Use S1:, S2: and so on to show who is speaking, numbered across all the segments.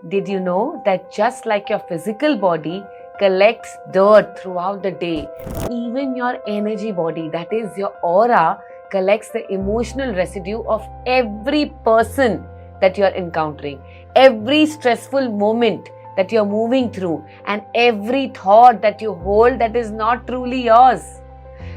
S1: Did you know that just like your physical body collects dirt throughout the day, even your energy body, that is your aura, collects the emotional residue of every person that you're encountering, every stressful moment that you're moving through, and every thought that you hold that is not truly yours.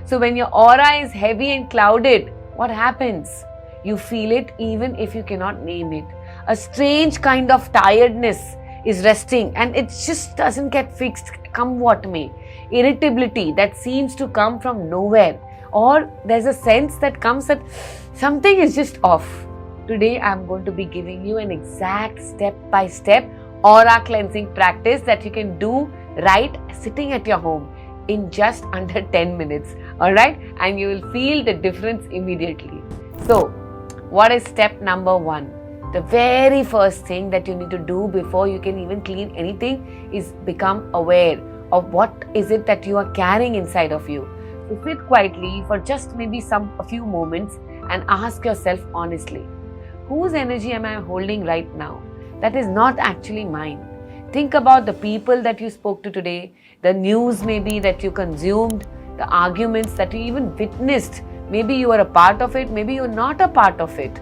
S1: So when your aura is heavy and clouded, what happens? You feel it even if you cannot name it. A strange kind of tiredness is resting and it just doesn't get fixed, come what may. Irritability that seems to come from nowhere, or there's a sense that comes that something is just off. Today I'm going to be giving you an exact step-by-step aura cleansing practice that you can do right sitting at your home in just under 10 minutes. Alright? And you will feel the difference immediately. So, what is step number 1? The very first thing that you need to do before you can even clean anything is become aware of what is it that you are carrying inside of you. So sit quietly for just maybe a few moments and ask yourself honestly, whose energy am I holding right now? That is not actually mine. Think about the people that you spoke to today, the news maybe that you consumed, the arguments that you even witnessed. Maybe you are a part of it, maybe you're not a part of it.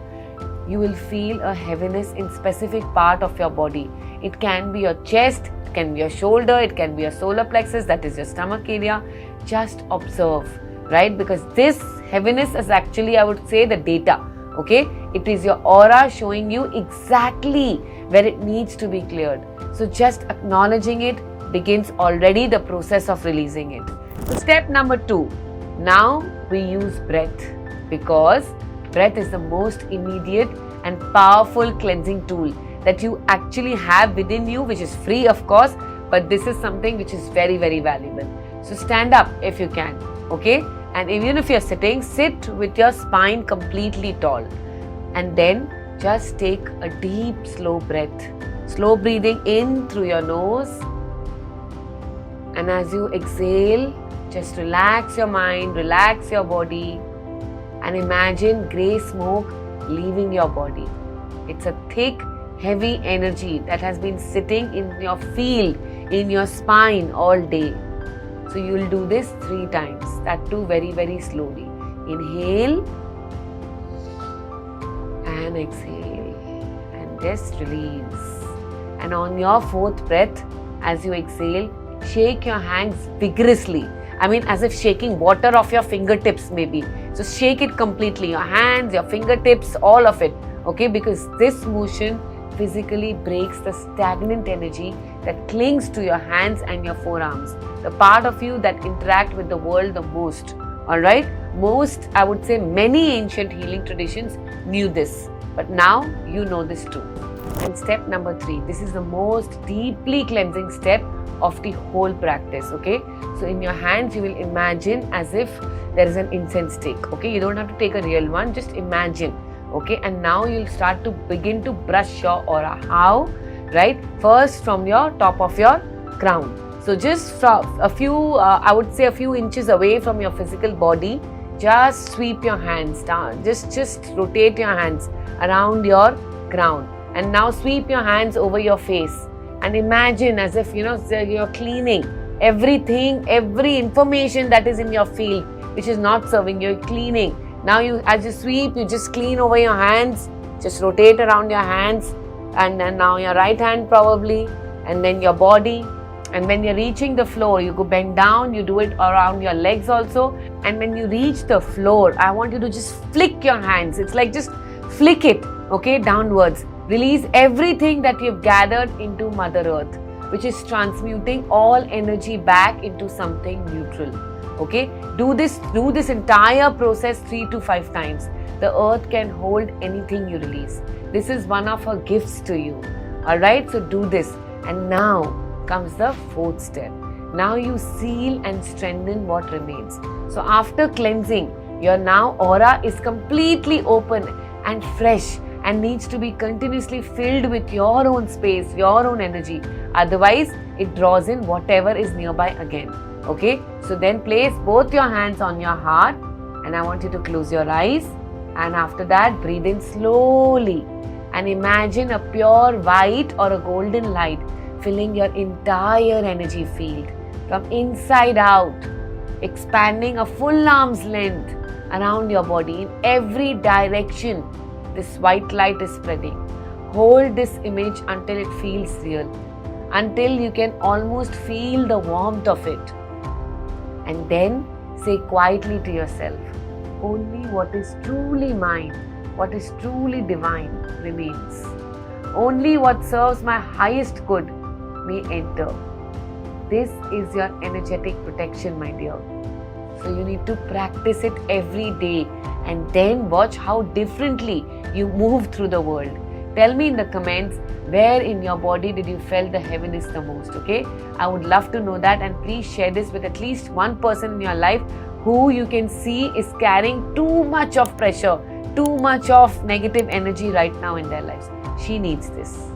S1: You will feel a heaviness in specific part of your body. It can be your chest, it can be your shoulder, it can be your solar plexus, that is your stomach area. Just observe, right? Because this heaviness is actually, I would say, the data, okay? It is your aura showing you exactly where it needs to be cleared. So just acknowledging it begins already the process of releasing it. So step number 2, now we use breath, because breath is the most immediate and powerful cleansing tool that you actually have within you, which is free of course, but this is something which is very, very valuable. So stand up if you can, okay? And even if you're sitting, sit with your spine completely tall. And then just take a deep, slow breath. Slow breathing in through your nose. And as you exhale, just relax your mind, relax your body, and imagine grey smoke leaving your body. It's a thick, heavy energy that has been sitting in your field, in your spine all day. So you will do this 3 times, that too very, very slowly. Inhale and exhale and just release. And on your 4th breath, as you exhale, shake your hands vigorously. I mean, as if shaking water off your fingertips maybe. So shake it completely, your hands, your fingertips, all of it, okay? Because this motion physically breaks the stagnant energy that clings to your hands and your forearms, the part of you that interact with the world the most, alright? Most, I would say many ancient healing traditions knew this, but now you know this too. And step number 3, this is the most deeply cleansing step of the whole practice, okay? So in your hands, you will imagine as if there is an incense stick, okay? You don't have to take a real one, just imagine, okay? And now you'll start to begin to brush your aura. How? Right? First from your top of your crown. So just from a few, I would say a few inches away from your physical body, just sweep your hands down. Just rotate your hands around your crown. And now sweep your hands over your face. And imagine as if, you're cleaning everything, every information that is in your field, which is not serving you, cleaning. Now as you sweep, you just clean over your hands, just rotate around your hands, and then now your right hand probably, and then your body. And when you're reaching the floor, you go bend down, you do it around your legs also. And when you reach the floor, I want you to just flick your hands. It's like just flick it, okay, downwards. Release everything that you've gathered into Mother Earth, which is transmuting all energy back into something neutral. Okay? Do this entire process 3 to 5 times. The earth can hold anything you release. This is one of her gifts to you. Alright? So do this. And now comes the 4th step. Now you seal and strengthen what remains. So after cleansing, your now aura is completely open and fresh, and needs to be continuously filled with your own space, your own energy. Otherwise, it draws in whatever is nearby again. Okay? So then place both your hands on your heart, and I want you to close your eyes. And after that, breathe in slowly. and imagine a pure white or a golden light filling your entire energy field from inside out, expanding a full arm's length around your body in every direction. This white light is spreading. Hold this image until it feels real, until you can almost feel the warmth of it. And then say quietly to yourself, only what is truly mine, what is truly divine remains. Only what serves my highest good may enter. This is your energetic protection, my dear. So you need to practice it every day and then watch how differently you move through the world. Tell me in the comments where in your body did you feel the heaviness the most, okay? I would love to know that, and please share this with at least one person in your life who you can see is carrying too much of pressure, too much of negative energy right now in their lives. She needs this.